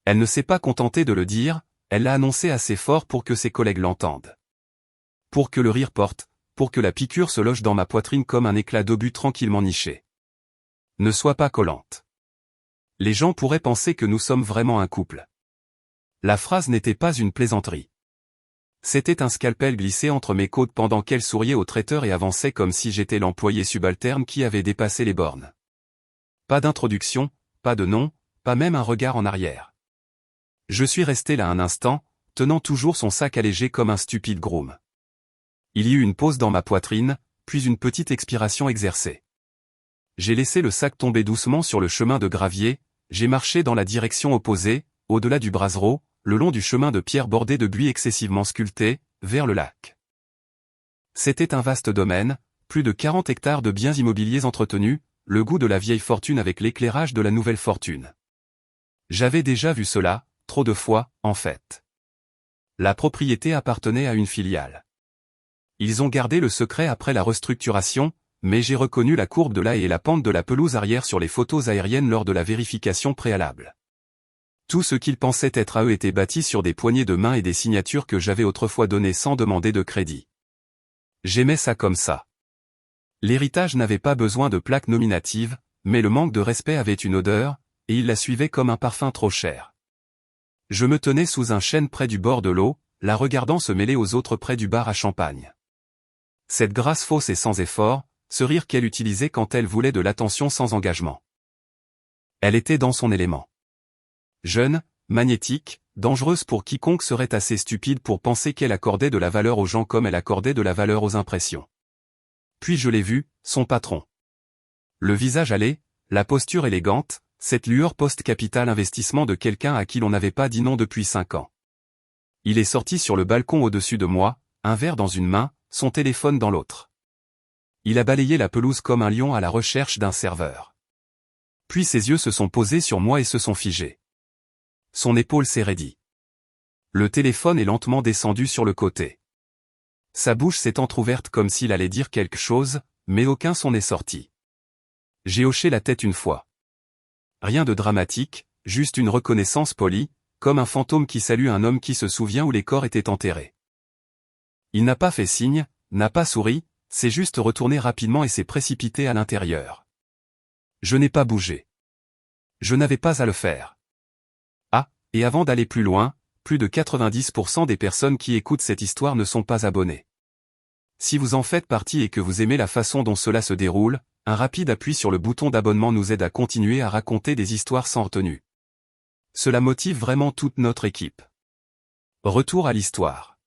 Elle ne s'est pas contentée de le dire, elle l'a annoncé assez fort pour que ses collègues l'entendent. Pour que le rire porte, pour que la piqûre se loge dans ma poitrine comme un éclat d'obus tranquillement niché. Ne sois pas collante. Les gens pourraient penser que nous sommes vraiment un couple. La phrase n'était pas une plaisanterie. C'était un scalpel glissé entre mes côtes pendant qu'elle souriait au traiteur et avançait comme si j'étais l'employé subalterne qui avait dépassé les bornes. Pas d'introduction, pas de nom, pas même un regard en arrière. Je suis resté là un instant, tenant toujours son sac allégé comme un stupide groom. Il y eut une pause dans ma poitrine, puis une petite expiration exercée. J'ai laissé le sac tomber doucement sur le chemin de gravier, j'ai marché dans la direction opposée, au-delà du Brasereau, le long du chemin de pierre bordé de buis excessivement sculpté, vers le lac. C'était un vaste domaine, plus de 40 hectares de biens immobiliers entretenus, le goût de la vieille fortune avec l'éclairage de la nouvelle fortune. J'avais déjà vu cela, trop de fois, en fait. La propriété appartenait à une filiale. Ils ont gardé le secret après la restructuration, mais j'ai reconnu la courbe de la haie et la pente de la pelouse arrière sur les photos aériennes lors de la vérification préalable. Tout ce qu'ils pensaient être à eux était bâti sur des poignées de main et des signatures que j'avais autrefois données sans demander de crédit. J'aimais ça comme ça. L'héritage n'avait pas besoin de plaque nominative, mais le manque de respect avait une odeur, et il la suivait comme un parfum trop cher. Je me tenais sous un chêne près du bord de l'eau, la regardant se mêler aux autres près du bar à champagne. Cette grâce fausse et sans effort, ce rire qu'elle utilisait quand elle voulait de l'attention sans engagement. Elle était dans son élément. Jeune, magnétique, dangereuse pour quiconque serait assez stupide pour penser qu'elle accordait de la valeur aux gens comme elle accordait de la valeur aux impressions. Puis je l'ai vu, son patron. Le visage allé, la posture élégante, cette lueur post-capital investissement de quelqu'un à qui l'on n'avait pas dit non depuis 5 ans. Il est sorti sur le balcon au-dessus de moi, un verre dans une main, son téléphone dans l'autre. Il a balayé la pelouse comme un lion à la recherche d'un serveur. Puis ses yeux se sont posés sur moi et se sont figés. Son épaule s'est raidie. Le téléphone est lentement descendu sur le côté. Sa bouche s'est entr'ouverte comme s'il allait dire quelque chose, mais aucun son n'est sorti. J'ai hoché la tête une fois. Rien de dramatique, juste une reconnaissance polie, comme un fantôme qui salue un homme qui se souvient où les corps étaient enterrés. Il n'a pas fait signe, n'a pas souri, s'est juste retourné rapidement et s'est précipité à l'intérieur. Je n'ai pas bougé. Je n'avais pas à le faire. Et avant d'aller plus loin, plus de 90% des personnes qui écoutent cette histoire ne sont pas abonnées. Si vous en faites partie et que vous aimez la façon dont cela se déroule, un rapide appui sur le bouton d'abonnement nous aide à continuer à raconter des histoires sans retenue. Cela motive vraiment toute notre équipe. Retour à l'histoire.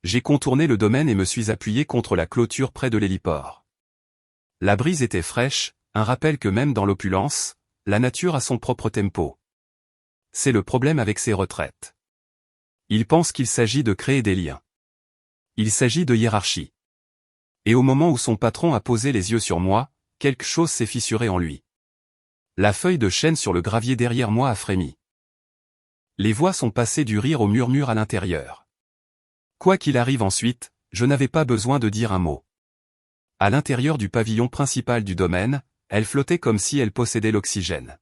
J'ai contourné le domaine et me suis appuyé contre la clôture près de l'héliport. La brise était fraîche, un rappel que même dans l'opulence, la nature a son propre tempo. C'est le problème avec ces retraites. Ils pensent qu'il s'agit de créer des liens. Il s'agit de hiérarchie. Et au moment où son patron a posé les yeux sur moi, quelque chose s'est fissuré en lui. La feuille de chêne sur le gravier derrière moi a frémi. Les voix sont passées du rire au murmure à l'intérieur. Quoi qu'il arrive ensuite, je n'avais pas besoin de dire un mot. À l'intérieur du pavillon principal du domaine, elle flottait comme si elle possédait l'oxygène.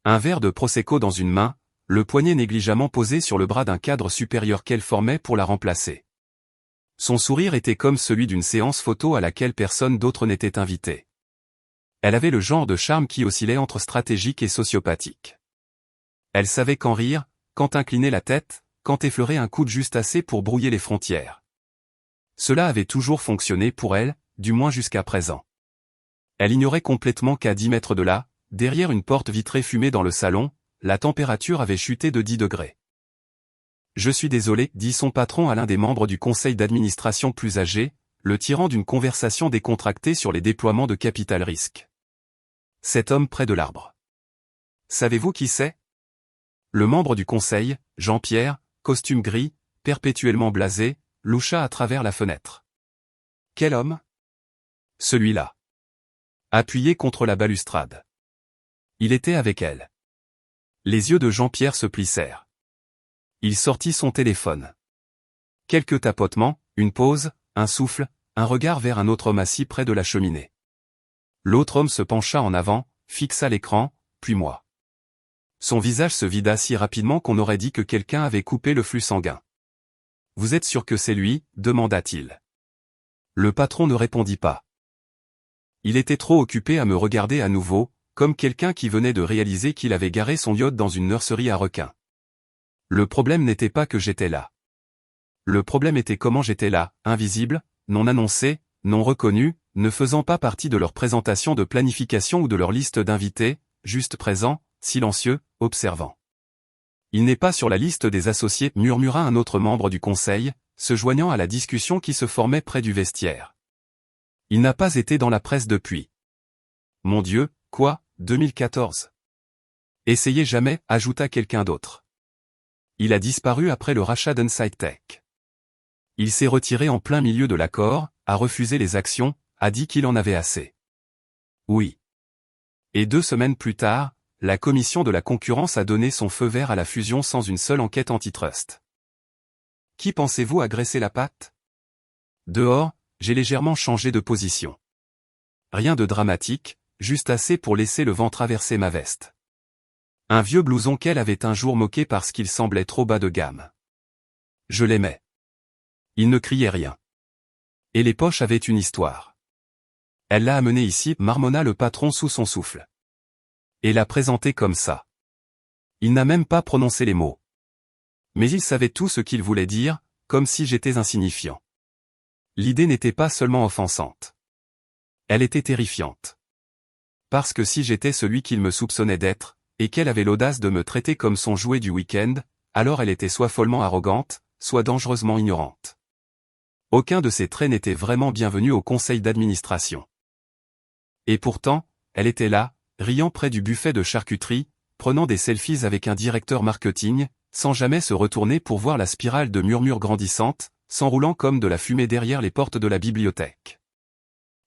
Un verre de Prosecco dans une main, le poignet négligemment posé sur le bras d'un cadre supérieur qu'elle formait pour la remplacer. Son sourire était comme celui d'une séance photo à laquelle personne d'autre n'était invité. Elle avait le genre de charme qui oscillait entre stratégique et sociopathique. Elle savait quand rire, quand incliner la tête, quand effleurer un coude juste assez pour brouiller les frontières. Cela avait toujours fonctionné pour elle, du moins jusqu'à présent. Elle ignorait complètement qu'à 10 mètres de là, derrière une porte vitrée fumée dans le salon, la température avait chuté de 10 degrés. « Je suis désolé », dit son patron à l'un des membres du conseil d'administration plus âgé, le tirant d'une conversation décontractée sur les déploiements de capital risque. Cet homme près de l'arbre. Savez-vous qui c'est ? Le membre du conseil, Jean-Pierre, costume gris, perpétuellement blasé, loucha à travers la fenêtre. Quel homme ? Celui-là. Appuyé contre la balustrade. Il était avec elle. Les yeux de Jean-Pierre se plissèrent. Il sortit son téléphone. Quelques tapotements, une pause, un souffle, un regard vers un autre homme assis près de la cheminée. L'autre homme se pencha en avant, fixa l'écran, puis moi. Son visage se vida si rapidement qu'on aurait dit que quelqu'un avait coupé le flux sanguin. « Vous êtes sûr que c'est lui ?» demanda-t-il. Le patron ne répondit pas. Il était trop occupé à me regarder à nouveau, comme quelqu'un qui venait de réaliser qu'il avait garé son yacht dans une nurserie à requins. Le problème n'était pas que j'étais là. Le problème était comment j'étais là, invisible, non annoncé, non reconnu, ne faisant pas partie de leur présentation de planification ou de leur liste d'invités, juste présent, silencieux, observant. Il n'est pas sur la liste des associés, murmura un autre membre du conseil, se joignant à la discussion qui se formait près du vestiaire. Il n'a pas été dans la presse depuis. Mon Dieu, quoi, 2014. Essayez jamais, ajouta quelqu'un d'autre. Il a disparu après le rachat d'Inside Tech. Il s'est retiré en plein milieu de l'accord, a refusé les actions, a dit qu'il en avait assez. Oui. Et 2 semaines plus tard, la commission de la concurrence a donné son feu vert à la fusion sans une seule enquête antitrust. Qui pensez-vous a graissé la patte? Dehors, j'ai légèrement changé de position. Rien de dramatique, juste assez pour laisser le vent traverser ma veste. Un vieux blouson qu'elle avait un jour moqué parce qu'il semblait trop bas de gamme. Je l'aimais. Il ne criait rien. Et les poches avaient une histoire. Elle l'a amené ici, marmonna le patron sous son souffle. Et l'a présenté comme ça. Il n'a même pas prononcé les mots. Mais il savait tout ce qu'il voulait dire, comme si j'étais insignifiant. L'idée n'était pas seulement offensante. Elle était terrifiante. Parce que si j'étais celui qu'il me soupçonnait d'être, et qu'elle avait l'audace de me traiter comme son jouet du week-end, alors elle était soit follement arrogante, soit dangereusement ignorante. Aucun de ces traits n'était vraiment bienvenu au conseil d'administration. Et pourtant, elle était là, riant près du buffet de charcuterie, prenant des selfies avec un directeur marketing, sans jamais se retourner pour voir la spirale de murmures grandissante, s'enroulant comme de la fumée derrière les portes de la bibliothèque.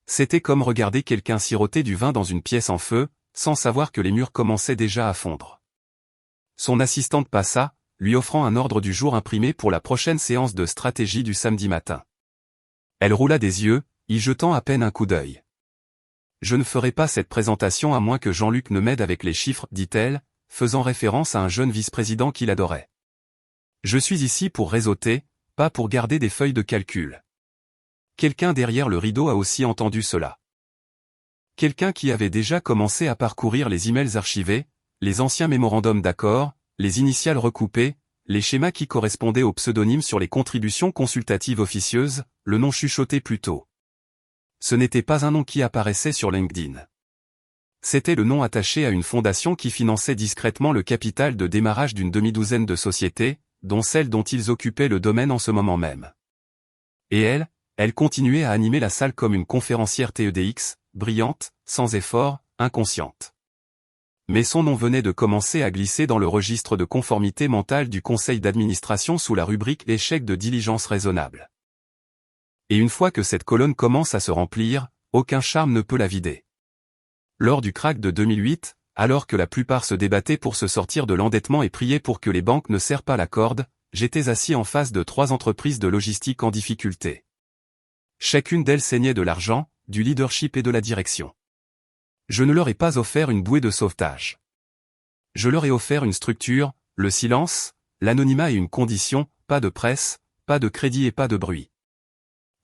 C'était comme regarder quelqu'un siroter du vin dans une pièce en feu, sans savoir que les murs commençaient déjà à fondre. Son assistante passa, lui offrant un ordre du jour imprimé pour la prochaine séance de stratégie du samedi matin. Elle roula des yeux, y jetant à peine un coup d'œil. « Je ne ferai pas cette présentation à moins que Jean-Luc ne m'aide avec les chiffres, dit-elle, faisant référence à un jeune vice-président qu'il adorait. Je suis ici pour réseauter, pas pour garder des feuilles de calcul. » Quelqu'un derrière le rideau a aussi entendu cela. Quelqu'un qui avait déjà commencé à parcourir les emails archivés, les anciens mémorandums d'accord, les initiales recoupées, les schémas qui correspondaient aux pseudonymes sur les contributions consultatives officieuses, le nom chuchoté plus tôt. Ce n'était pas un nom qui apparaissait sur LinkedIn. C'était le nom attaché à une fondation qui finançait discrètement le capital de démarrage d'une demi-douzaine de sociétés, dont celle dont ils occupaient le domaine en ce moment même. Et elle continuait à animer la salle comme une conférencière TEDx, brillante, sans effort, inconsciente. Mais son nom venait de commencer à glisser dans le registre de conformité mentale du conseil d'administration sous la rubrique « Échec de diligence raisonnable ». Et une fois que cette colonne commence à se remplir, aucun charme ne peut la vider. Lors du krach de 2008, alors que la plupart se débattaient pour se sortir de l'endettement et priaient pour que les banques ne serrent pas la corde, j'étais assis en face de 3 entreprises de logistique en difficulté. Chacune d'elles saignait de l'argent, du leadership et de la direction. Je ne leur ai pas offert une bouée de sauvetage. Je leur ai offert une structure, le silence, l'anonymat et une condition, pas de presse, pas de crédit et pas de bruit.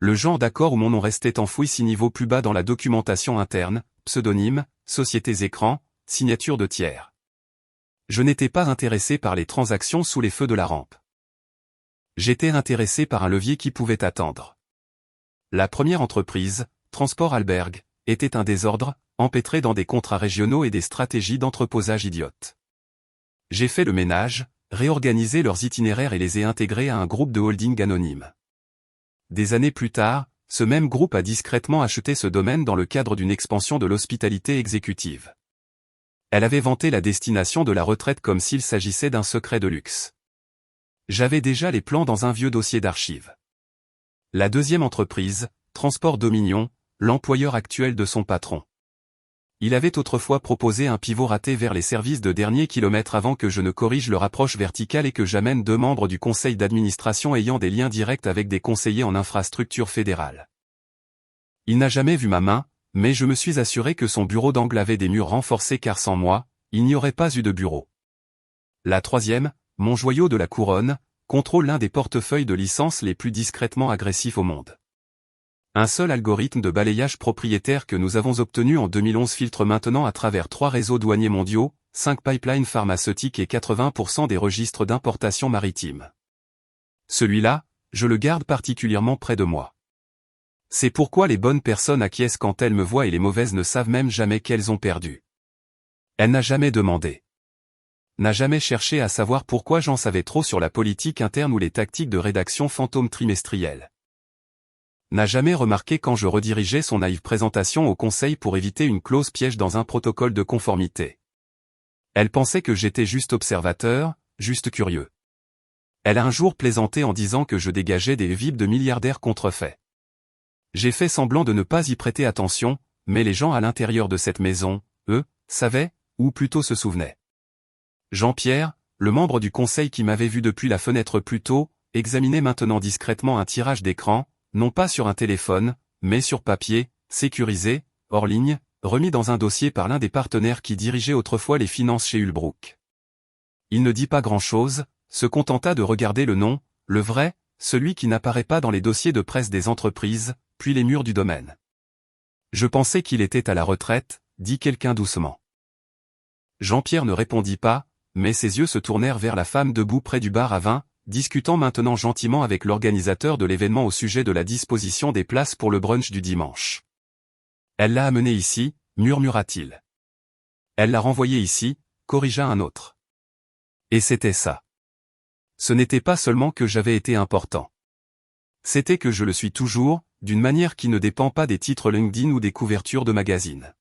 Le genre d'accord où mon nom restait enfoui 6 niveaux plus bas dans la documentation interne, pseudonyme, sociétés écran, signature de tiers. Je n'étais pas intéressé par les transactions sous les feux de la rampe. J'étais intéressé par un levier qui pouvait attendre. La première entreprise, Transport Albergue, était un désordre, empêtré dans des contrats régionaux et des stratégies d'entreposage idiotes. J'ai fait le ménage, réorganisé leurs itinéraires et les ai intégrés à un groupe de holding anonyme. Des années plus tard, ce même groupe a discrètement acheté ce domaine dans le cadre d'une expansion de l'hospitalité exécutive. Elle avait vanté la destination de la retraite comme s'il s'agissait d'un secret de luxe. J'avais déjà les plans dans un vieux dossier d'archives. La deuxième entreprise, Transport Dominion, l'employeur actuel de son patron. Il avait autrefois proposé un pivot raté vers les services de dernier kilomètre avant que je ne corrige leur approche verticale et que j'amène 2 membres du conseil d'administration ayant des liens directs avec des conseillers en infrastructure fédérale. Il n'a jamais vu ma main, mais je me suis assuré que son bureau d'angle avait des murs renforcés car sans moi, il n'y aurait pas eu de bureau. La troisième, mon joyau de la couronne, contrôle l'un des portefeuilles de licence les plus discrètement agressifs au monde. Un seul algorithme de balayage propriétaire que nous avons obtenu en 2011 filtre maintenant à travers 3 réseaux douaniers mondiaux, 5 pipelines pharmaceutiques et 80% des registres d'importation maritime. Celui-là, je le garde particulièrement près de moi. C'est pourquoi les bonnes personnes acquiescent quand elles me voient et les mauvaises ne savent même jamais qu'elles ont perdu. Elle n'a jamais demandé. N'a jamais cherché à savoir pourquoi j'en savais trop sur la politique interne ou les tactiques de rédaction fantôme trimestrielle. N'a jamais remarqué quand je redirigeais son naïve présentation au conseil pour éviter une clause piège dans un protocole de conformité. Elle pensait que j'étais juste observateur, juste curieux. Elle a un jour plaisanté en disant que je dégageais des vibes de milliardaires contrefaits. J'ai fait semblant de ne pas y prêter attention, mais les gens à l'intérieur de cette maison, eux, savaient, ou plutôt se souvenaient. Jean-Pierre, le membre du conseil qui m'avait vu depuis la fenêtre plus tôt, examinait maintenant discrètement un tirage d'écran, non pas sur un téléphone, mais sur papier, sécurisé, hors ligne, remis dans un dossier par l'un des partenaires qui dirigeait autrefois les finances chez Hulbrook. Il ne dit pas grand-chose, se contenta de regarder le nom, le vrai, celui qui n'apparaît pas dans les dossiers de presse des entreprises, puis les murs du domaine. Je pensais qu'il était à la retraite, dit quelqu'un doucement. Jean-Pierre ne répondit pas, mais ses yeux se tournèrent vers la femme debout près du bar à vin, discutant maintenant gentiment avec l'organisateur de l'événement au sujet de la disposition des places pour le brunch du dimanche. Elle l'a amené ici, murmura-t-il. Elle l'a renvoyé ici, corrigea un autre. Et c'était ça. Ce n'était pas seulement que j'avais été important. C'était que je le suis toujours, d'une manière qui ne dépend pas des titres LinkedIn ou des couvertures de magazines.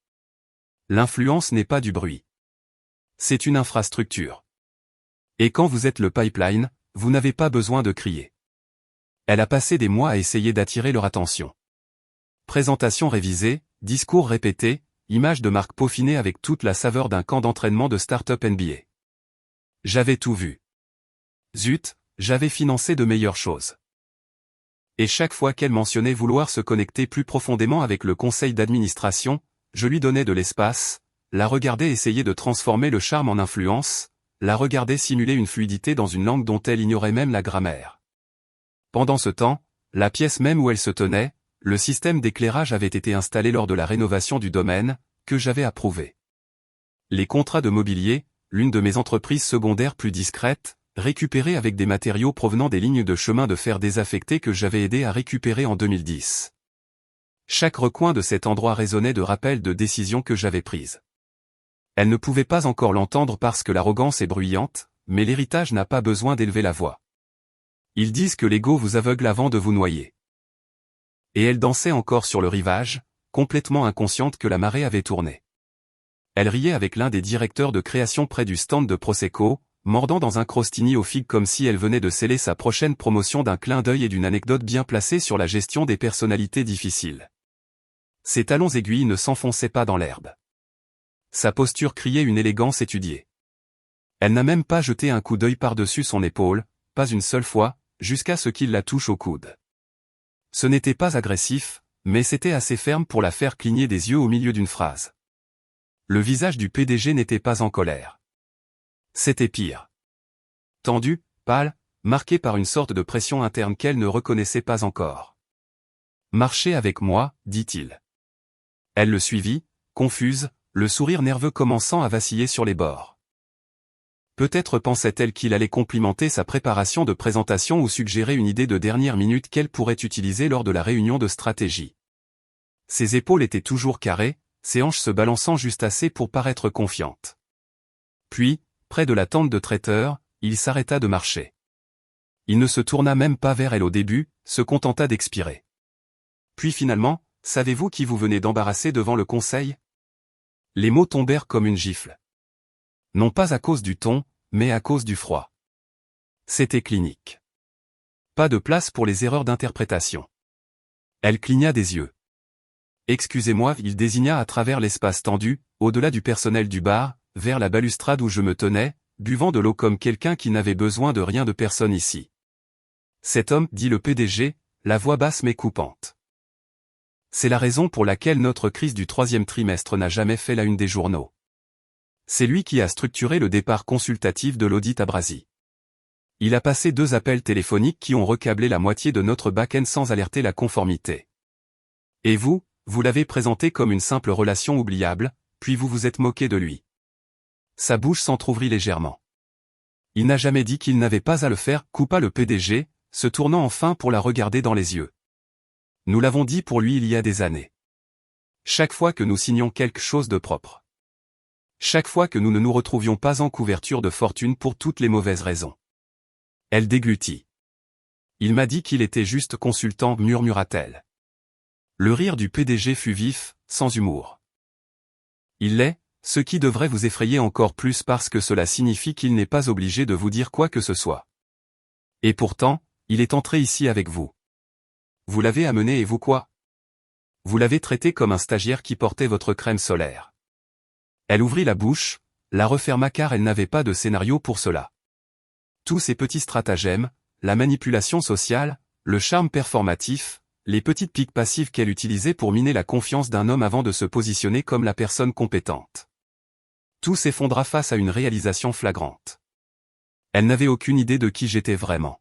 L'influence n'est pas du bruit. C'est une infrastructure. Et quand vous êtes le pipeline, vous n'avez pas besoin de crier. Elle a passé des mois à essayer d'attirer leur attention. Présentation révisée, discours répété, images de marque peaufinées avec toute la saveur d'un camp d'entraînement de start-up NBA. J'avais tout vu. Zut, j'avais financé de meilleures choses. Et chaque fois qu'elle mentionnait vouloir se connecter plus profondément avec le conseil d'administration, je lui donnais de l'espace, la regardais essayer de transformer le charme en influence, la regardais simuler une fluidité dans une langue dont elle ignorait même la grammaire. Pendant ce temps, la pièce même où elle se tenait, le système d'éclairage avait été installé lors de la rénovation du domaine, que j'avais approuvé. Les contrats de mobilier, l'une de mes entreprises secondaires plus discrètes, récupérés avec des matériaux provenant des lignes de chemin de fer désaffectées que j'avais aidé à récupérer en 2010. Chaque recoin de cet endroit résonnait de rappels de décisions que j'avais prises. Elle ne pouvait pas encore l'entendre parce que l'arrogance est bruyante, mais l'héritage n'a pas besoin d'élever la voix. Ils disent que l'ego vous aveugle avant de vous noyer. Et elle dansait encore sur le rivage, complètement inconsciente que la marée avait tourné. Elle riait avec l'un des directeurs de création près du stand de Prosecco, mordant dans un crostini aux figues comme si elle venait de sceller sa prochaine promotion d'un clin d'œil et d'une anecdote bien placée sur la gestion des personnalités difficiles. Ses talons aiguilles ne s'enfonçaient pas dans l'herbe. Sa posture criait une élégance étudiée. Elle n'a même pas jeté un coup d'œil par-dessus son épaule, pas une seule fois, jusqu'à ce qu'il la touche au coude. Ce n'était pas agressif, mais c'était assez ferme pour la faire cligner des yeux au milieu d'une phrase. Le visage du PDG n'était pas en colère. C'était pire. Tendu, pâle, marqué par une sorte de pression interne qu'elle ne reconnaissait pas encore. « Marchez avec moi, dit-il. » Elle le suivit, confuse, le sourire nerveux commençant à vaciller sur les bords. Peut-être pensait-elle qu'il allait complimenter sa préparation de présentation ou suggérer une idée de dernière minute qu'elle pourrait utiliser lors de la réunion de stratégie. Ses épaules étaient toujours carrées, ses hanches se balançant juste assez pour paraître confiante. Puis, près de la tente de traiteur, il s'arrêta de marcher. Il ne se tourna même pas vers elle au début, se contenta d'expirer. Puis finalement, « Savez-vous qui vous venez d'embarrasser devant le conseil ?» Les mots tombèrent comme une gifle. Non pas à cause du ton, mais à cause du froid. C'était clinique. Pas de place pour les erreurs d'interprétation. Elle cligna des yeux. « Excusez-moi » il désigna à travers l'espace tendu, au-delà du personnel du bar, vers la balustrade où je me tenais, buvant de l'eau comme quelqu'un qui n'avait besoin de rien de personne ici. Cet homme, dit le PDG, la voix basse mais coupante. C'est la raison pour laquelle notre crise du 3e trimestre n'a jamais fait la une des journaux. C'est lui qui a structuré le départ consultatif de l'audit Abrasi. Il a passé 2 appels téléphoniques qui ont recablé la moitié de notre back-end sans alerter la conformité. Et vous l'avez présenté comme une simple relation oubliable, puis vous vous êtes moqué de lui. Sa bouche s'entr'ouvrit légèrement. Il n'a jamais dit qu'il n'avait pas à le faire, coupa le PDG, se tournant enfin pour la regarder dans les yeux. Nous l'avons dit pour lui il y a des années. Chaque fois que nous signions quelque chose de propre. Chaque fois que nous ne nous retrouvions pas en couverture de fortune pour toutes les mauvaises raisons. Elle déglutit. Il m'a dit qu'il était juste consultant, murmura-t-elle. Le rire du PDG fut vif, sans humour. Il l'est, ce qui devrait vous effrayer encore plus parce que cela signifie qu'il n'est pas obligé de vous dire quoi que ce soit. Et pourtant, il est entré ici avec vous. Vous l'avez amené et vous quoi? Vous l'avez traité comme un stagiaire qui portait votre crème solaire. Elle ouvrit la bouche, la referma car elle n'avait pas de scénario pour cela. Tous ces petits stratagèmes, la manipulation sociale, le charme performatif, les petites piques passives qu'elle utilisait pour miner la confiance d'un homme avant de se positionner comme la personne compétente. Tout s'effondra face à une réalisation flagrante. Elle n'avait aucune idée de qui j'étais vraiment.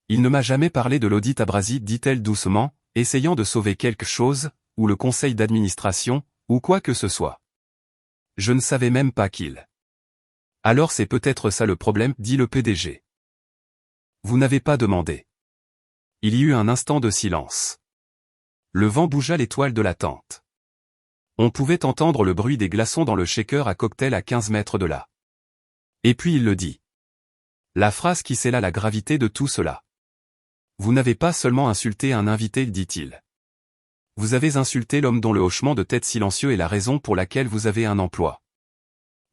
Il ne m'a jamais parlé de l'audit Abrasi, dit-elle doucement, essayant de sauver quelque chose, ou le conseil d'administration, ou quoi que ce soit. Je ne savais même pas qu'il. Alors c'est peut-être ça le problème, dit le PDG. Vous n'avez pas demandé. Il y eut un instant de silence. Le vent bougea les toiles de la tente. On pouvait entendre le bruit des glaçons dans le shaker à cocktail à 15 mètres de là. Et puis il le dit. La phrase qui scella la gravité de tout cela. Vous n'avez pas seulement insulté un invité, dit-il. Vous avez insulté l'homme dont le hochement de tête silencieux est la raison pour laquelle vous avez un emploi.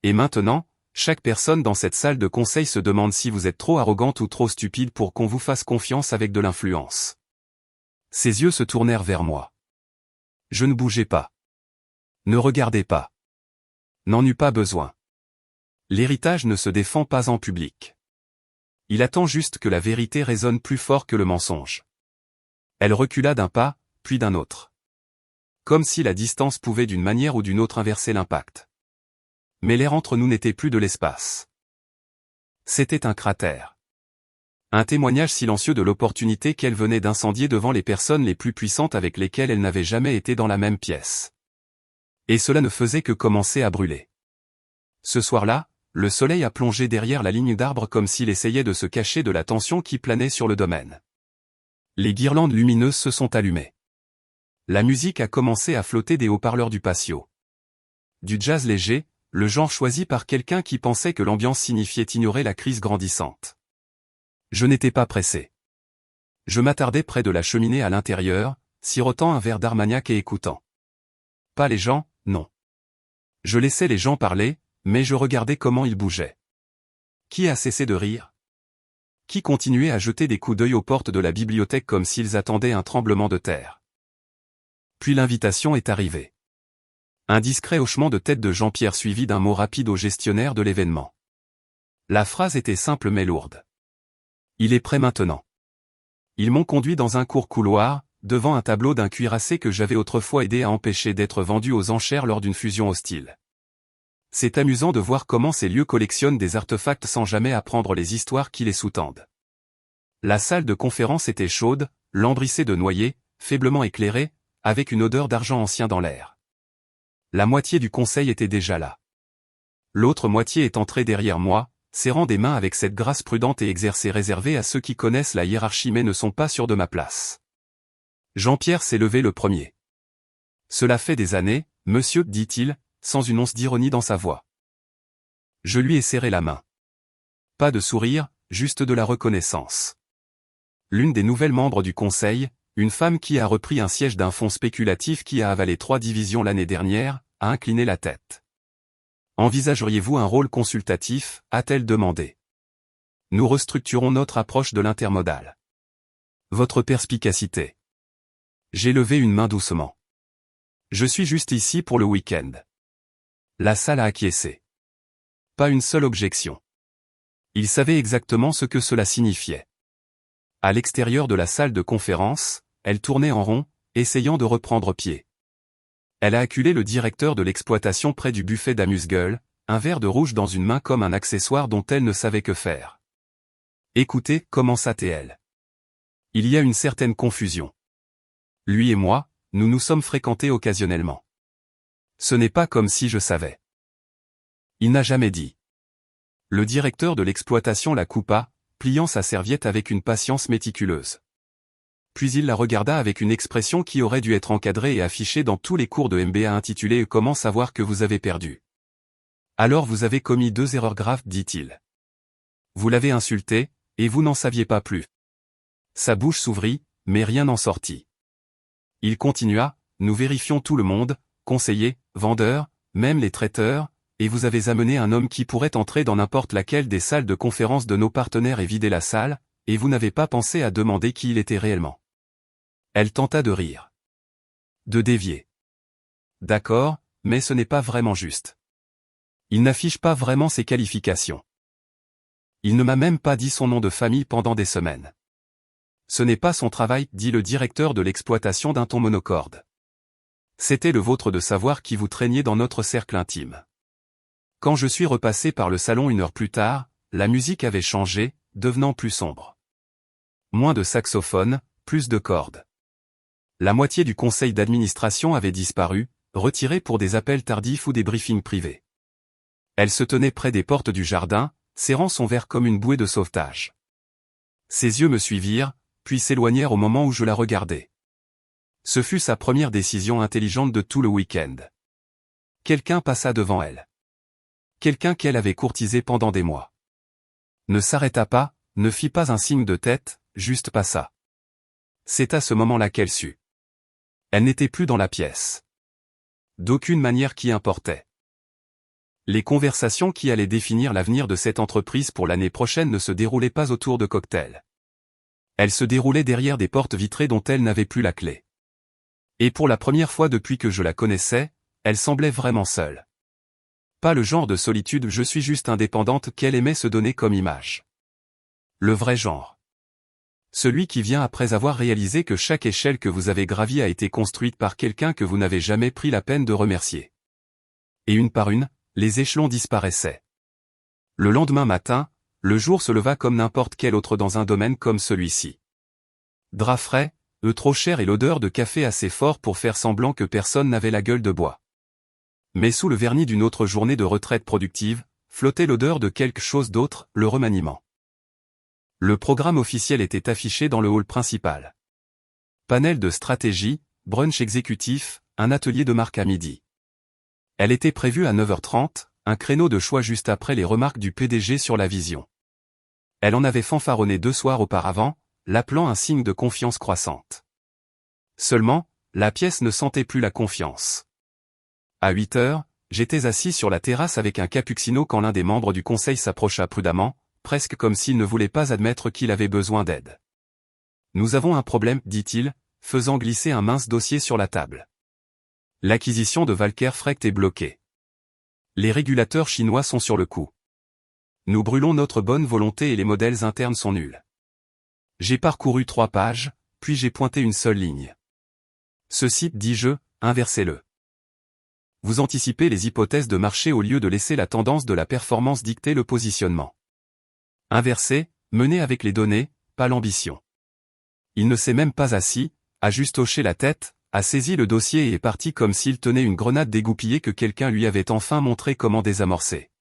Et maintenant, chaque personne dans cette salle de conseil se demande si vous êtes trop arrogante ou trop stupide pour qu'on vous fasse confiance avec de l'influence. Ses yeux se tournèrent vers moi. Je ne bougeais pas. Ne regardez pas. N'en eut pas besoin. L'héritage ne se défend pas en public. Il attend juste que la vérité résonne plus fort que le mensonge. Elle recula d'un pas, puis d'un autre. Comme si la distance pouvait d'une manière ou d'une autre inverser l'impact. Mais l'air entre nous n'était plus de l'espace. C'était un cratère. Un témoignage silencieux de l'opportunité qu'elle venait d'incendier devant les personnes les plus puissantes avec lesquelles elle n'avait jamais été dans la même pièce. Et cela ne faisait que commencer à brûler. Ce soir-là, le soleil a plongé derrière la ligne d'arbres comme s'il essayait de se cacher de la tension qui planait sur le domaine. Les guirlandes lumineuses se sont allumées. La musique a commencé à flotter des haut-parleurs du patio. Du jazz léger, le genre choisi par quelqu'un qui pensait que l'ambiance signifiait ignorer la crise grandissante. Je n'étais pas pressé. Je m'attardais près de la cheminée à l'intérieur, sirotant un verre d'Armagnac et écoutant. Pas les gens, non. Je laissais les gens parler, mais je regardais comment ils bougeaient. Qui a cessé de rire? Qui continuait à jeter des coups d'œil aux portes de la bibliothèque comme s'ils attendaient un tremblement de terre? Puis l'invitation est arrivée. Un discret hochement de tête de Jean-Pierre suivi d'un mot rapide au gestionnaire de l'événement. La phrase était simple mais lourde. Il est prêt maintenant. Ils m'ont conduit dans un court couloir, devant un tableau d'un cuirassé que j'avais autrefois aidé à empêcher d'être vendu aux enchères lors d'une fusion hostile. C'est amusant de voir comment ces lieux collectionnent des artefacts sans jamais apprendre les histoires qui les sous-tendent. La salle de conférence était chaude, lambrissée de noyer, faiblement éclairée, avec une odeur d'argent ancien dans l'air. La moitié du conseil était déjà là. L'autre moitié est entrée derrière moi, serrant des mains avec cette grâce prudente et exercée réservée à ceux qui connaissent la hiérarchie mais ne sont pas sûrs de ma place. Jean-Pierre s'est levé le premier. Cela fait des années, monsieur, dit-il, sans une once d'ironie dans sa voix. Je lui ai serré la main. Pas de sourire, juste de la reconnaissance. L'une des nouvelles membres du conseil, une femme qui a repris un siège d'un fonds spéculatif qui a avalé 3 divisions l'année dernière, a incliné la tête. Envisageriez-vous un rôle consultatif, a-t-elle demandé. Nous restructurons notre approche de l'intermodal. Votre perspicacité. J'ai levé une main doucement. Je suis juste ici pour le week-end. La salle a acquiescé. Pas une seule objection. Il savait exactement ce que cela signifiait. À l'extérieur de la salle de conférence, elle tournait en rond, essayant de reprendre pied. Elle a acculé le directeur de l'exploitation près du buffet d'amuse-gueule, un verre de rouge dans une main comme un accessoire dont elle ne savait que faire. Écoutez, commença-t-elle. Il y a une certaine confusion. Lui et moi, nous nous sommes fréquentés occasionnellement. Ce n'est pas comme si je savais. Il n'a jamais dit. Le directeur de l'exploitation la coupa, pliant sa serviette avec une patience méticuleuse. Puis il la regarda avec une expression qui aurait dû être encadrée et affichée dans tous les cours de MBA intitulée « Comment savoir que vous avez perdu ». Alors vous avez commis 2 erreurs graves, dit-il. Vous l'avez insulté, et vous n'en saviez pas plus. Sa bouche s'ouvrit, mais rien n'en sortit. Il continua, nous vérifions tout le monde, conseillers, vendeurs, même les traiteurs, et vous avez amené un homme qui pourrait entrer dans n'importe laquelle des salles de conférence de nos partenaires et vider la salle, et vous n'avez pas pensé à demander qui il était réellement. Elle tenta de rire. De dévier. D'accord, mais ce n'est pas vraiment juste. Il n'affiche pas vraiment ses qualifications. Il ne m'a même pas dit son nom de famille pendant des semaines. Ce n'est pas son travail, dit le directeur de l'exploitation d'un ton monocorde. C'était le vôtre de savoir qui vous traîniez dans notre cercle intime. Quand je suis repassé par le salon 1 heure plus tard, la musique avait changé, devenant plus sombre. Moins de saxophones, plus de cordes. La moitié du conseil d'administration avait disparu, retiré pour des appels tardifs ou des briefings privés. Elle se tenait près des portes du jardin, serrant son verre comme une bouée de sauvetage. Ses yeux me suivirent, puis s'éloignèrent au moment où je la regardais. Ce fut sa première décision intelligente de tout le week-end. Quelqu'un passa devant elle. Quelqu'un qu'elle avait courtisé pendant des mois. Ne s'arrêta pas, ne fit pas un signe de tête, juste passa. C'est à ce moment-là qu'elle sut. Elle n'était plus dans la pièce. D'aucune manière qui importait. Les conversations qui allaient définir l'avenir de cette entreprise pour l'année prochaine ne se déroulaient pas autour de cocktails. Elles se déroulaient derrière des portes vitrées dont elle n'avait plus la clé. Et pour la première fois depuis que je la connaissais, elle semblait vraiment seule. Pas le genre de solitude je suis juste indépendante qu'elle aimait se donner comme image. Le vrai genre. Celui qui vient après avoir réalisé que chaque échelle que vous avez gravie a été construite par quelqu'un que vous n'avez jamais pris la peine de remercier. Et une par une, les échelons disparaissaient. Le lendemain matin, le jour se leva comme n'importe quel autre dans un domaine comme celui-ci. Drap frais, trop cher et l'odeur de café assez fort pour faire semblant que personne n'avait la gueule de bois. Mais sous le vernis d'une autre journée de retraite productive, flottait l'odeur de quelque chose d'autre, le remaniement. Le programme officiel était affiché dans le hall principal. Panel de stratégie, brunch exécutif, un atelier de marque à midi. Elle était prévue à 9h30, un créneau de choix juste après les remarques du PDG sur la vision. Elle en avait fanfaronné 2 soirs auparavant, l'appelant un signe de confiance croissante. Seulement, la pièce ne sentait plus la confiance. À 8h, j'étais assis sur la terrasse avec un cappuccino quand l'un des membres du conseil s'approcha prudemment, presque comme s'il ne voulait pas admettre qu'il avait besoin d'aide. Nous avons un problème, dit-il, faisant glisser un mince dossier sur la table. L'acquisition de Valker Frecht est bloquée. Les régulateurs chinois sont sur le coup. Nous brûlons notre bonne volonté et les modèles internes sont nuls. J'ai parcouru 3 pages, puis j'ai pointé une seule ligne. Ceci, dis-je, inversez-le. Vous anticipez les hypothèses de marché au lieu de laisser la tendance de la performance dicter le positionnement. Inversé, mené avec les données, pas l'ambition. Il ne s'est même pas assis, a juste hoché la tête, a saisi le dossier et est parti comme s'il tenait une grenade dégoupillée que quelqu'un lui avait enfin montré comment désamorcer.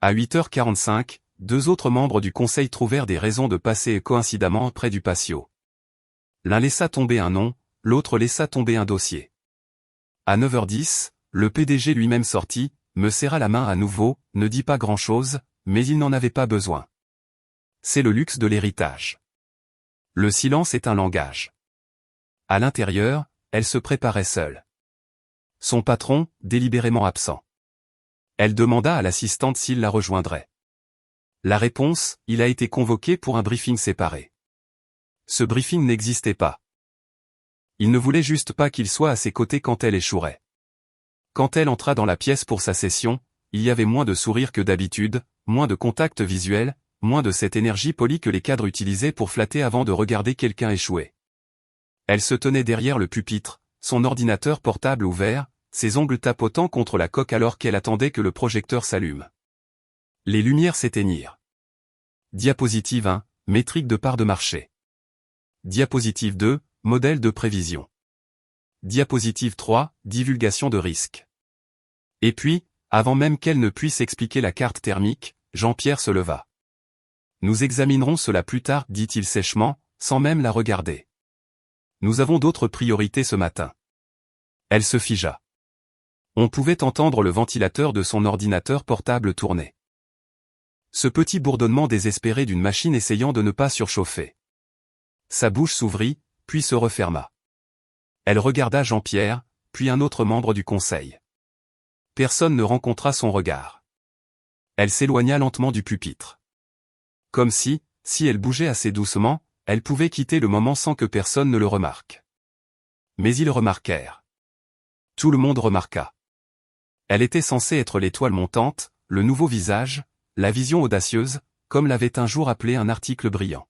À 8h45, 2 autres membres du conseil trouvèrent des raisons de passer coïncidemment près du patio. L'un laissa tomber un nom, l'autre laissa tomber un dossier. À 9h10, le PDG lui-même sortit, me serra la main à nouveau, ne dit pas grand-chose, mais il n'en avait pas besoin. C'est le luxe de l'héritage. Le silence est un langage. À l'intérieur, elle se préparait seule. Son patron, délibérément absent. Elle demanda à l'assistante s'il la rejoindrait. La réponse, il a été convoqué pour un briefing séparé. Ce briefing n'existait pas. Il ne voulait juste pas qu'il soit à ses côtés quand elle échouerait. Quand elle entra dans la pièce pour sa session, il y avait moins de sourires que d'habitude, moins de contact visuel, moins de cette énergie polie que les cadres utilisaient pour flatter avant de regarder quelqu'un échouer. Elle se tenait derrière le pupitre, son ordinateur portable ouvert, ses ongles tapotant contre la coque alors qu'elle attendait que le projecteur s'allume. Les lumières s'éteignirent. Diapositive 1, métrique de part de marché. Diapositive 2, modèle de prévision. Diapositive 3, divulgation de risque. Et puis, avant même qu'elle ne puisse expliquer la carte thermique, Jean-Pierre se leva. Nous examinerons cela plus tard, dit-il sèchement, sans même la regarder. Nous avons d'autres priorités ce matin. Elle se figea. On pouvait entendre le ventilateur de son ordinateur portable tourner. Ce petit bourdonnement désespéré d'une machine essayant de ne pas surchauffer. Sa bouche s'ouvrit, puis se referma. Elle regarda Jean-Pierre, puis un autre membre du conseil. Personne ne rencontra son regard. Elle s'éloigna lentement du pupitre. Comme si elle bougeait assez doucement, elle pouvait quitter le moment sans que personne ne le remarque. Mais ils remarquèrent. Tout le monde remarqua. Elle était censée être l'étoile montante, le nouveau visage, la vision audacieuse, comme l'avait un jour appelé un article brillant.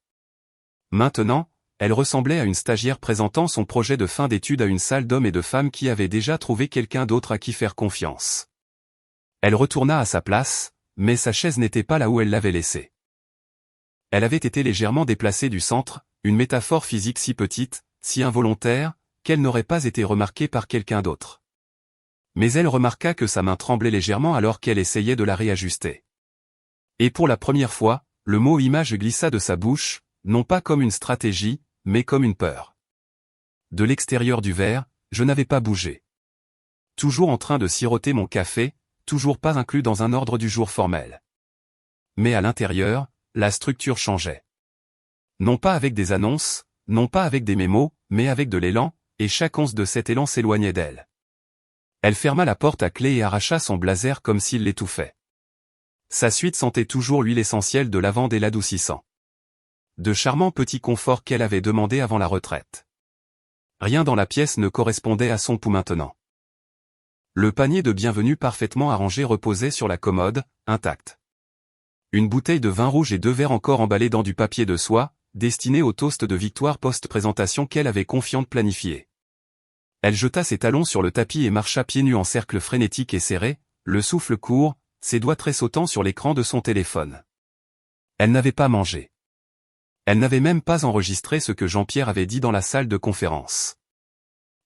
Maintenant, elle ressemblait à une stagiaire présentant son projet de fin d'études à une salle d'hommes et de femmes qui avaient déjà trouvé quelqu'un d'autre à qui faire confiance. Elle retourna à sa place, mais sa chaise n'était pas là où elle l'avait laissée. Elle avait été légèrement déplacée du centre, une métaphore physique si petite, si involontaire, qu'elle n'aurait pas été remarquée par quelqu'un d'autre. Mais elle remarqua que sa main tremblait légèrement alors qu'elle essayait de la réajuster. Et pour la première fois, le mot image glissa de sa bouche, non pas comme une stratégie, mais comme une peur. De l'extérieur du verre, je n'avais pas bougé. Toujours en train de siroter mon café, toujours pas inclus dans un ordre du jour formel. Mais à l'intérieur, la structure changeait. Non pas avec des annonces, non pas avec des mémos, mais avec de l'élan, et chaque once de cet élan s'éloignait d'elle. Elle ferma la porte à clé et arracha son blazer comme s'il l'étouffait. Sa suite sentait toujours l'huile essentielle de lavande et l'adoucissant. De charmants petits conforts qu'elle avait demandés avant la retraite. Rien dans la pièce ne correspondait à son pouls maintenant. Le panier de bienvenue parfaitement arrangé reposait sur la commode, intact. Une bouteille de vin rouge et 2 verres encore emballés dans du papier de soie, destinés au toast de victoire post-présentation qu'elle avait confiante planifié. Elle jeta ses talons sur le tapis et marcha pieds nus en cercle frénétique et serré, le souffle court, ses doigts tressautant sur l'écran de son téléphone. Elle n'avait pas mangé. Elle n'avait même pas enregistré ce que Jean-Pierre avait dit dans la salle de conférence.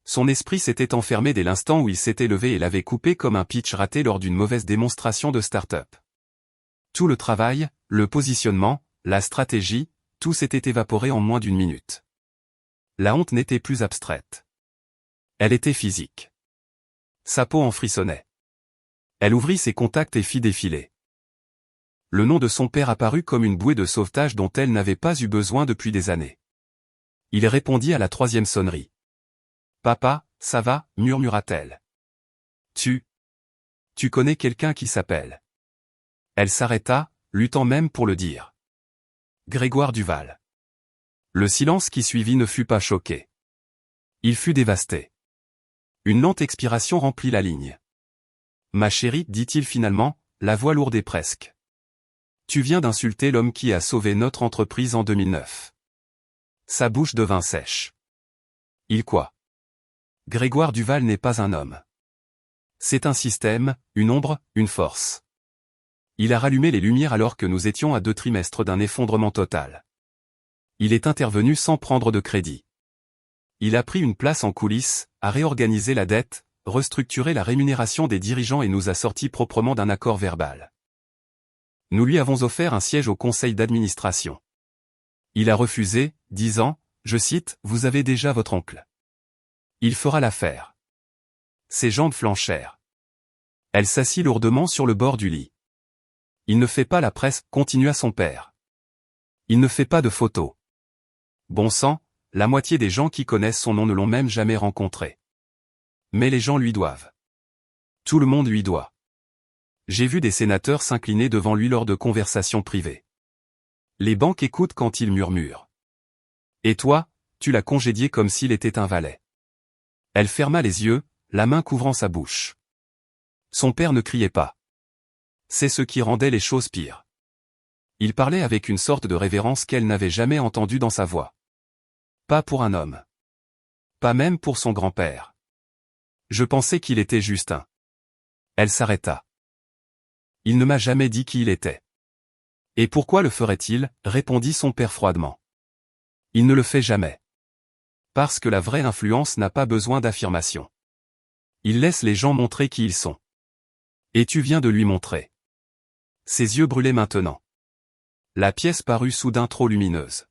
Son esprit s'était enfermé dès l'instant où il s'était levé et l'avait coupé comme un pitch raté lors d'une mauvaise démonstration de start-up. Tout le travail, le positionnement, la stratégie, tout s'était évaporé en moins d'1 minute. La honte n'était plus abstraite. Elle était physique. Sa peau en frissonnait. Elle ouvrit ses contacts et fit défiler. Le nom de son père apparut comme une bouée de sauvetage dont elle n'avait pas eu besoin depuis des années. Il répondit à la 3e sonnerie. « Papa, ça va » murmura-t-elle. « Tu connais quelqu'un qui s'appelle » Elle s'arrêta, luttant même pour le dire. « Grégoire Duval. » Le silence qui suivit ne fut pas choqué. Il fut dévasté. Une lente expiration remplit la ligne. « Ma chérie, dit-il finalement, la voix lourde et presque. Tu viens d'insulter l'homme qui a sauvé notre entreprise en 2009. » Sa bouche devint sèche. Il quoi? Grégoire Duval n'est pas un homme. C'est un système, une ombre, une force. Il a rallumé les lumières alors que nous étions à 2 trimestres d'un effondrement total. Il est intervenu sans prendre de crédit. Il a pris une place en coulisses, a réorganisé la dette, restructuré la rémunération des dirigeants et nous a sortis proprement d'un accord verbal. Nous lui avons offert un siège au conseil d'administration. Il a refusé, disant, je cite, « Vous avez déjà votre oncle. Il fera l'affaire. » Ses jambes flanchèrent. Elle s'assit lourdement sur le bord du lit. Il ne fait pas la presse, continua son père. Il ne fait pas de photos. Bon sang, la moitié des gens qui connaissent son nom ne l'ont même jamais rencontré. Mais les gens lui doivent. Tout le monde lui doit. J'ai vu des sénateurs s'incliner devant lui lors de conversations privées. Les banques écoutent quand il murmure. Et toi, tu l'as congédié comme s'il était un valet. Elle ferma les yeux, la main couvrant sa bouche. Son père ne criait pas. C'est ce qui rendait les choses pires. Il parlait avec une sorte de révérence qu'elle n'avait jamais entendue dans sa voix. Pas pour un homme. Pas même pour son grand-père. Je pensais qu'il était juste un. Elle s'arrêta. Il ne m'a jamais dit qui il était. Et pourquoi le ferait-il, répondit son père froidement. Il ne le fait jamais. Parce que la vraie influence n'a pas besoin d'affirmation. Il laisse les gens montrer qui ils sont. Et tu viens de lui montrer. Ses yeux brûlaient maintenant. La pièce parut soudain trop lumineuse.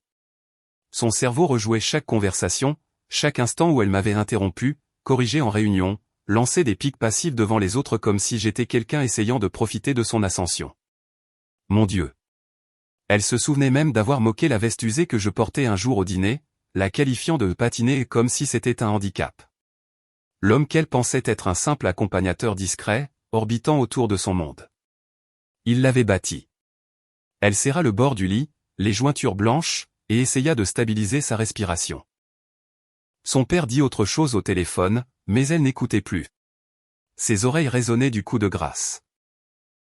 Son cerveau rejouait chaque conversation, chaque instant où elle m'avait interrompu, corrigé en réunion, lancé des piques passives devant les autres comme si j'étais quelqu'un essayant de profiter de son ascension. Mon Dieu. Elle se souvenait même d'avoir moqué la veste usée que je portais un jour au dîner, la qualifiant de patinée comme si c'était un handicap. L'homme qu'elle pensait être un simple accompagnateur discret, orbitant autour de son monde. Il l'avait bâti. Elle serra le bord du lit, les jointures blanches, et essaya de stabiliser sa respiration. Son père dit autre chose au téléphone, mais elle n'écoutait plus. Ses oreilles résonnaient du coup de grâce.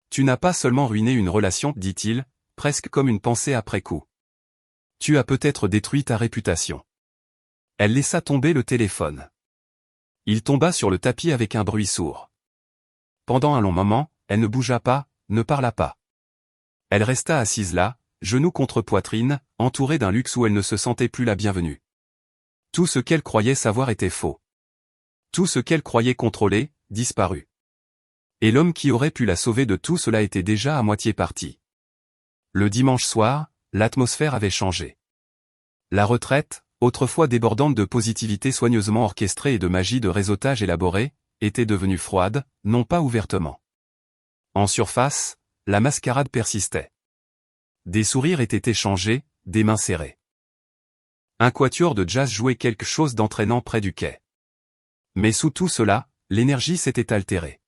Tu n'as pas seulement ruiné une relation, dit-il, presque comme une pensée après coup. Tu as peut-être détruit ta réputation. Elle laissa tomber le téléphone. Il tomba sur le tapis avec un bruit sourd. Pendant un long moment, elle ne bougea pas, ne parla pas. Elle resta assise là, genoux contre poitrine, entourée d'un luxe où elle ne se sentait plus la bienvenue. Tout ce qu'elle croyait savoir était faux. Tout ce qu'elle croyait contrôler, disparut. Et l'homme qui aurait pu la sauver de tout cela était déjà à moitié parti. Le dimanche soir, l'atmosphère avait changé. La retraite, autrefois débordante de positivité soigneusement orchestrée et de magie de réseautage élaboré, était devenue froide, non pas ouvertement. En surface, la mascarade persistait. Des sourires étaient échangés, des mains serrées. Un quatuor de jazz jouait quelque chose d'entraînant près du quai. Mais sous tout cela, l'énergie s'était altérée.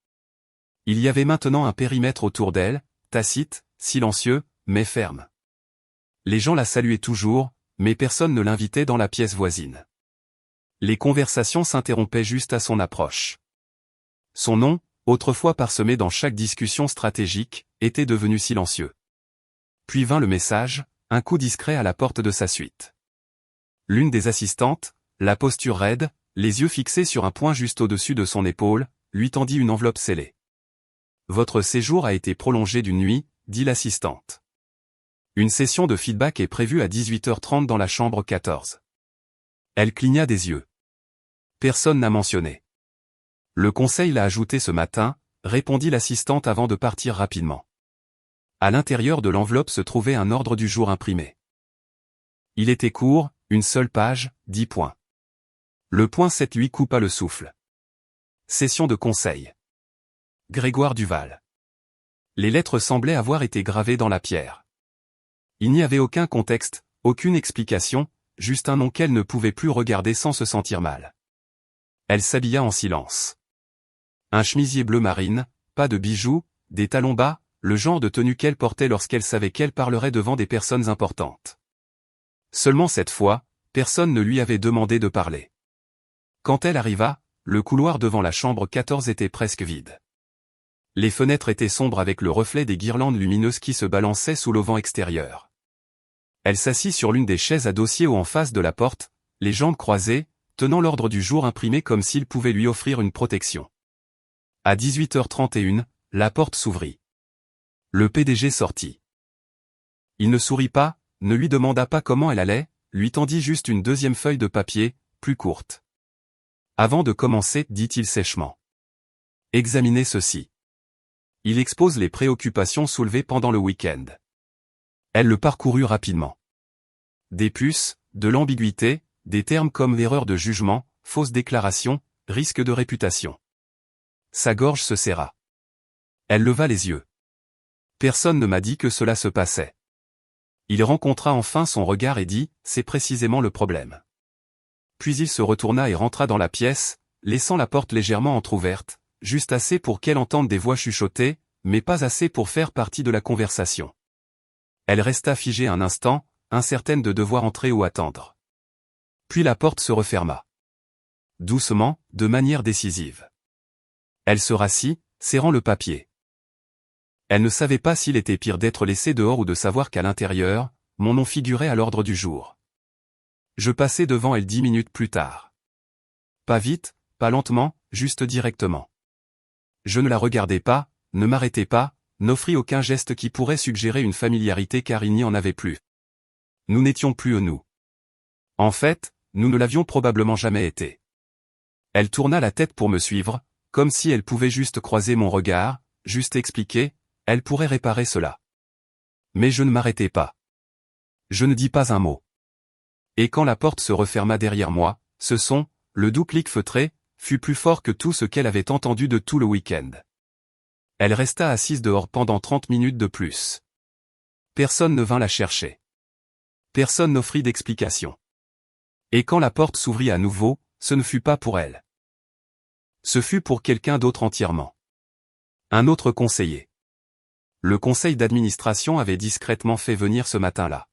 Il y avait maintenant un périmètre autour d'elle, tacite, silencieux, mais ferme. Les gens la saluaient toujours, mais personne ne l'invitait dans la pièce voisine. Les conversations s'interrompaient juste à son approche. Son nom, autrefois parsemé dans chaque discussion stratégique, était devenu silencieux. Puis vint le message, un coup discret à la porte de sa suite. L'une des assistantes, la posture raide, les yeux fixés sur un point juste au-dessus de son épaule, lui tendit une enveloppe scellée. « Votre séjour a été prolongé d'une nuit », dit l'assistante. Une session de feedback est prévue à 18h30 dans la chambre 14. Elle cligna des yeux. Personne n'a mentionné. Le conseil l'a ajouté ce matin, répondit l'assistante avant de partir rapidement. À l'intérieur de l'enveloppe se trouvait un ordre du jour imprimé. Il était court, une seule page, 10 points. Le point 7 lui coupa le souffle. Session de conseil. Grégoire Duval. Les lettres semblaient avoir été gravées dans la pierre. Il n'y avait aucun contexte, aucune explication, juste un nom qu'elle ne pouvait plus regarder sans se sentir mal. Elle s'habilla en silence. Un chemisier bleu marine, pas de bijoux, des talons bas, le genre de tenue qu'elle portait lorsqu'elle savait qu'elle parlerait devant des personnes importantes. Seulement cette fois, personne ne lui avait demandé de parler. Quand elle arriva, le couloir devant la chambre 14 était presque vide. Les fenêtres étaient sombres avec le reflet des guirlandes lumineuses qui se balançaient sous l'auvent extérieur. Elle s'assit sur l'une des chaises à dossier ou en face de la porte, les jambes croisées, tenant l'ordre du jour imprimé comme s'il pouvait lui offrir une protection. À 18h31, la porte s'ouvrit. Le PDG sortit. Il ne sourit pas, ne lui demanda pas comment elle allait, lui tendit juste une deuxième feuille de papier, plus courte. Avant de commencer, dit-il sèchement. Examinez ceci. Il expose les préoccupations soulevées pendant le week-end. Elle le parcourut rapidement. Des puces, de l'ambiguïté, des termes comme erreur de jugement, fausse déclaration, risque de réputation. Sa gorge se serra. Elle leva les yeux. Personne ne m'a dit que cela se passait. Il rencontra enfin son regard et dit, c'est précisément le problème. Puis il se retourna et rentra dans la pièce, laissant la porte légèrement entr'ouverte, juste assez pour qu'elle entende des voix chuchotées, mais pas assez pour faire partie de la conversation. Elle resta figée un instant, incertaine de devoir entrer ou attendre. Puis la porte se referma. Doucement, de manière décisive. Elle se rassit, serrant le papier. Elle ne savait pas s'il était pire d'être laissée dehors ou de savoir qu'à l'intérieur, mon nom figurait à l'ordre du jour. Je passai devant elle 10 minutes plus tard. Pas vite, pas lentement, juste directement. Je ne la regardais pas, ne m'arrêtais pas, n'offris aucun geste qui pourrait suggérer une familiarité car il n'y en avait plus. Nous n'étions plus nous. En fait, nous ne l'avions probablement jamais été. Elle tourna la tête pour me suivre, comme si elle pouvait juste croiser mon regard, juste expliquer, elle pourrait réparer cela. Mais je ne m'arrêtai pas. Je ne dis pas un mot. Et quand la porte se referma derrière moi, ce son, le doux clic feutré, fut plus fort que tout ce qu'elle avait entendu de tout le week-end. Elle resta assise dehors pendant 30 minutes de plus. Personne ne vint la chercher. Personne n'offrit d'explication. Et quand la porte s'ouvrit à nouveau, ce ne fut pas pour elle. Ce fut pour quelqu'un d'autre entièrement. Un autre conseiller. Le conseil d'administration avait discrètement fait venir ce matin-là.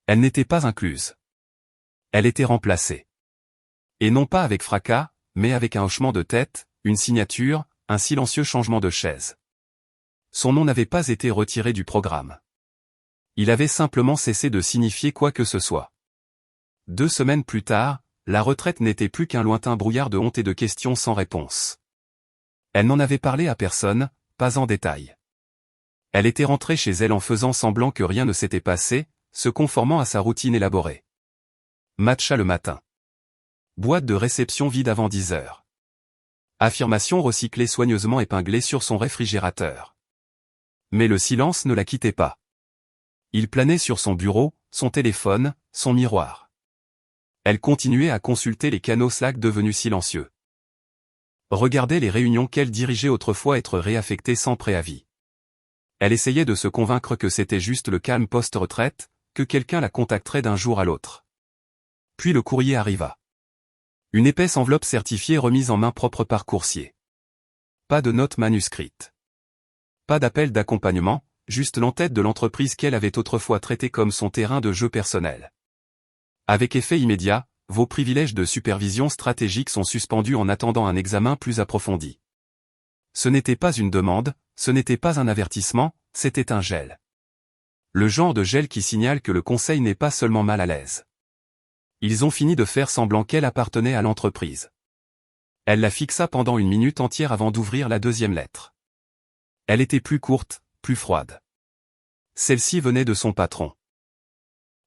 Elle n'était pas incluse. Elle était remplacée. Et non pas avec fracas, mais avec un hochement de tête, une signature, un silencieux changement de chaise. Son nom n'avait pas été retiré du programme. Il avait simplement cessé de signifier quoi que ce soit. 2 semaines plus tard, la retraite n'était plus qu'un lointain brouillard de honte et de questions sans réponse. Elle n'en avait parlé à personne, pas en détail. Elle était rentrée chez elle en faisant semblant que rien ne s'était passé, se conformant à sa routine élaborée. Matcha le matin. Boîte de réception vide avant 10 heures. Affirmation recyclée soigneusement épinglée sur son réfrigérateur. Mais le silence ne la quittait pas. Il planait sur son bureau, son téléphone, son miroir. Elle continuait à consulter les canaux Slack devenus silencieux. Regardait les réunions qu'elle dirigeait autrefois être réaffectées sans préavis. Elle essayait de se convaincre que c'était juste le calme post-retraite, que quelqu'un la contacterait d'un jour à l'autre. Puis le courrier arriva. Une épaisse enveloppe certifiée remise en main propre par coursier. Pas de notes manuscrites. Pas d'appel d'accompagnement, juste l'entête de l'entreprise qu'elle avait autrefois traitée comme son terrain de jeu personnel. Avec effet immédiat, vos privilèges de supervision stratégique sont suspendus en attendant un examen plus approfondi. Ce n'était pas une demande, ce n'était pas un avertissement, c'était un gel. Le genre de gel qui signale que le conseil n'est pas seulement mal à l'aise. Ils ont fini de faire semblant qu'elle appartenait à l'entreprise. Elle la fixa pendant 1 minute entière avant d'ouvrir la 2e lettre. Elle était plus courte, plus froide. Celle-ci venait de son patron.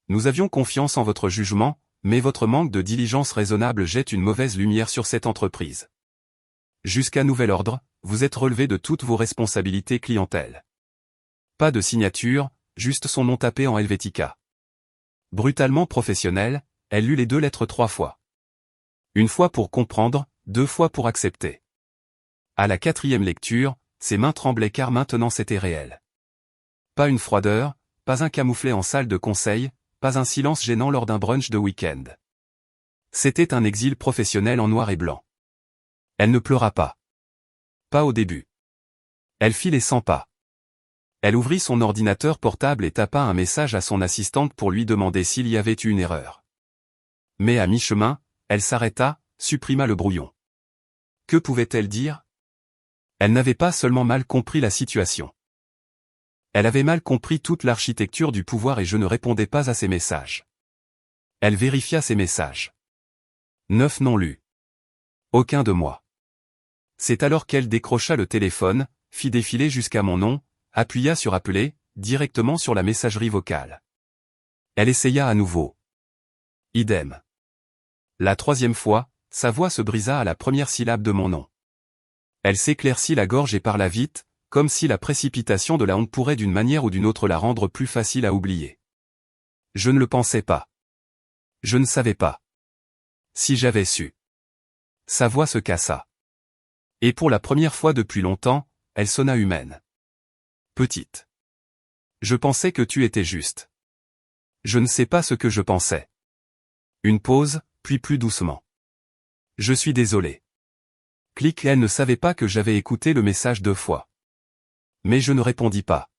Nous avions confiance en votre jugement, mais votre manque de diligence raisonnable jette une mauvaise lumière sur cette entreprise. Jusqu'à nouvel ordre, vous êtes relevé de toutes vos responsabilités clientèle. Pas de signature, juste son nom tapé en Helvetica. Brutalement professionnelle, elle lut les 2 lettres 3 fois. 1 fois pour comprendre, 2 fois pour accepter. À la 4e lecture, ses mains tremblaient car maintenant c'était réel. Pas une froideur, pas un camouflet en salle de conseil, pas un silence gênant lors d'un brunch de week-end. C'était un exil professionnel en noir et blanc. Elle ne pleura pas. Pas au début. Elle fit les 100 pas. Elle ouvrit son ordinateur portable et tapa un message à son assistante pour lui demander s'il y avait eu une erreur. Mais à mi-chemin, elle s'arrêta, supprima le brouillon. Que pouvait-elle dire? Elle n'avait pas seulement mal compris la situation. Elle avait mal compris toute l'architecture du pouvoir et je ne répondais pas à ses messages. Elle vérifia ses messages. 9 non lus. Aucun de moi. C'est alors qu'elle décrocha le téléphone, fit défiler jusqu'à mon nom, appuya sur appeler, directement sur la messagerie vocale. Elle essaya à nouveau. Idem. La 3e fois, sa voix se brisa à la première syllabe de mon nom. Elle s'éclaircit la gorge et parla vite, comme si la précipitation de la honte pourrait d'une manière ou d'une autre la rendre plus facile à oublier. Je ne le pensais pas. Je ne savais pas. Si j'avais su. Sa voix se cassa. Et pour la première fois depuis longtemps, elle sonna humaine. Petite. Je pensais que tu étais juste. Je ne sais pas ce que je pensais. Une pause, puis plus doucement. Je suis désolé. Clic, elle ne savait pas que j'avais écouté le message 2 fois. Mais je ne répondis pas.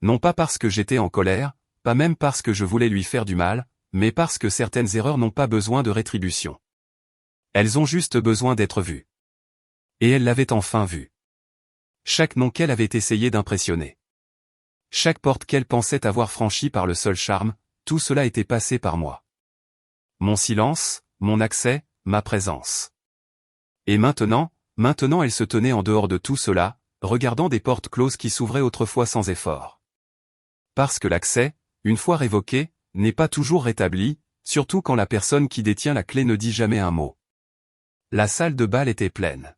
Non pas parce que j'étais en colère, pas même parce que je voulais lui faire du mal, mais parce que certaines erreurs n'ont pas besoin de rétribution. Elles ont juste besoin d'être vues. Et elle l'avait enfin vue. Chaque nom qu'elle avait essayé d'impressionner. Chaque porte qu'elle pensait avoir franchie par le seul charme, tout cela était passé par moi. Mon silence, mon accès, ma présence. Et maintenant elle se tenait en dehors de tout cela, regardant des portes closes qui s'ouvraient autrefois sans effort. Parce que l'accès, une fois révoqué, n'est pas toujours rétabli, surtout quand la personne qui détient la clé ne dit jamais un mot. La salle de bal était pleine.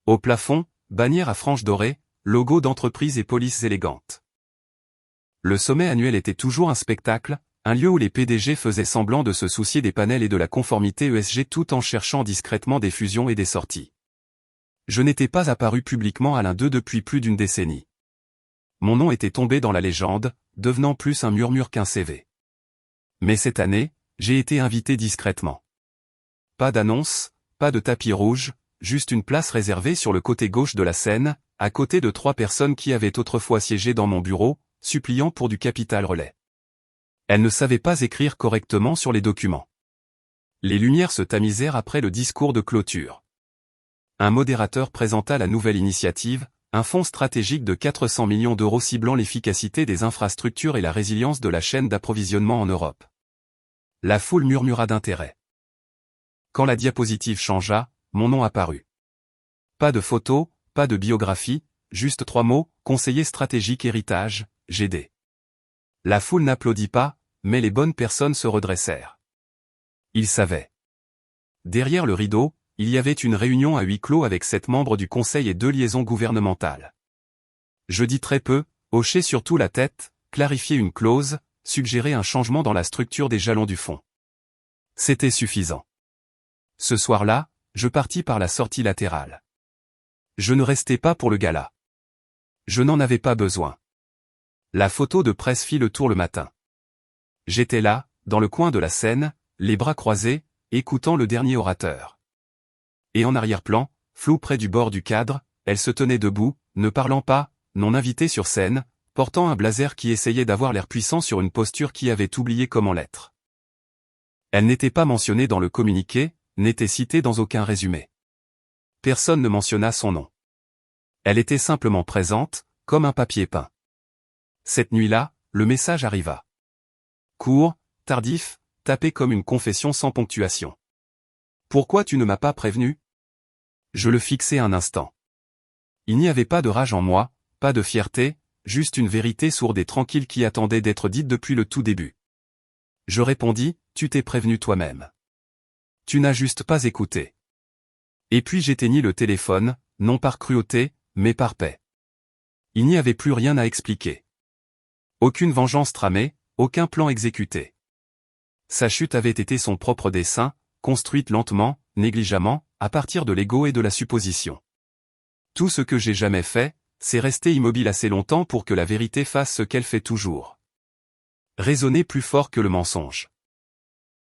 Au plafond, bannière à franges dorées, logo d'entreprise et polices élégantes. Le sommet annuel était toujours un spectacle, un lieu où les PDG faisaient semblant de se soucier des panels et de la conformité ESG tout en cherchant discrètement des fusions et des sorties. Je n'étais pas apparu publiquement à l'un d'eux depuis plus d'une décennie. Mon nom était tombé dans la légende, devenant plus un murmure qu'un CV. Mais cette année, j'ai été invité discrètement. Pas d'annonce, pas de tapis rouge, juste une place réservée sur le côté gauche de la scène, à côté de 3 personnes qui avaient autrefois siégé dans mon bureau, suppliant pour du capital relais. Elles ne savaient pas écrire correctement sur les documents. Les lumières se tamisèrent après le discours de clôture. Un modérateur présenta la nouvelle initiative, un fonds stratégique de 400 millions d'euros ciblant l'efficacité des infrastructures et la résilience de la chaîne d'approvisionnement en Europe. La foule murmura d'intérêt. Quand la diapositive changea, mon nom apparut. Pas de photo, pas de biographie, juste 3 mots, conseiller stratégique héritage, GD. La foule n'applaudit pas, mais les bonnes personnes se redressèrent. Ils savaient. Derrière le rideau, il y avait une réunion à huis clos avec 7 membres du conseil et 2 liaisons gouvernementales. Je dis très peu, hocher surtout la tête, clarifier une clause, suggérer un changement dans la structure des jalons du fonds. C'était suffisant. Ce soir-là, je partis par la sortie latérale. Je ne restais pas pour le gala. Je n'en avais pas besoin. La photo de presse fit le tour le matin. J'étais là, dans le coin de la scène, les bras croisés, écoutant le dernier orateur. Et en arrière-plan, flou près du bord du cadre, elle se tenait debout, ne parlant pas, non invitée sur scène, portant un blazer qui essayait d'avoir l'air puissant sur une posture qui avait oublié comment l'être. Elle n'était pas mentionnée dans le communiqué, n'était citée dans aucun résumé. Personne ne mentionna son nom. Elle était simplement présente, comme un papier peint. Cette nuit-là, le message arriva. Court, tardif, tapé comme une confession sans ponctuation. Pourquoi tu ne m'as pas prévenu ? Je le fixai un instant. Il n'y avait pas de rage en moi, pas de fierté, juste une vérité sourde et tranquille qui attendait d'être dite depuis le tout début. Je répondis, tu t'es prévenu toi-même. Tu n'as juste pas écouté. Et puis j'éteignis le téléphone, non par cruauté, mais par paix. Il n'y avait plus rien à expliquer. Aucune vengeance tramée, aucun plan exécuté. Sa chute avait été son propre dessein, construite lentement, négligemment, à partir de l'ego et de la supposition. Tout ce que j'ai jamais fait, c'est rester immobile assez longtemps pour que la vérité fasse ce qu'elle fait toujours. Raisonner plus fort que le mensonge.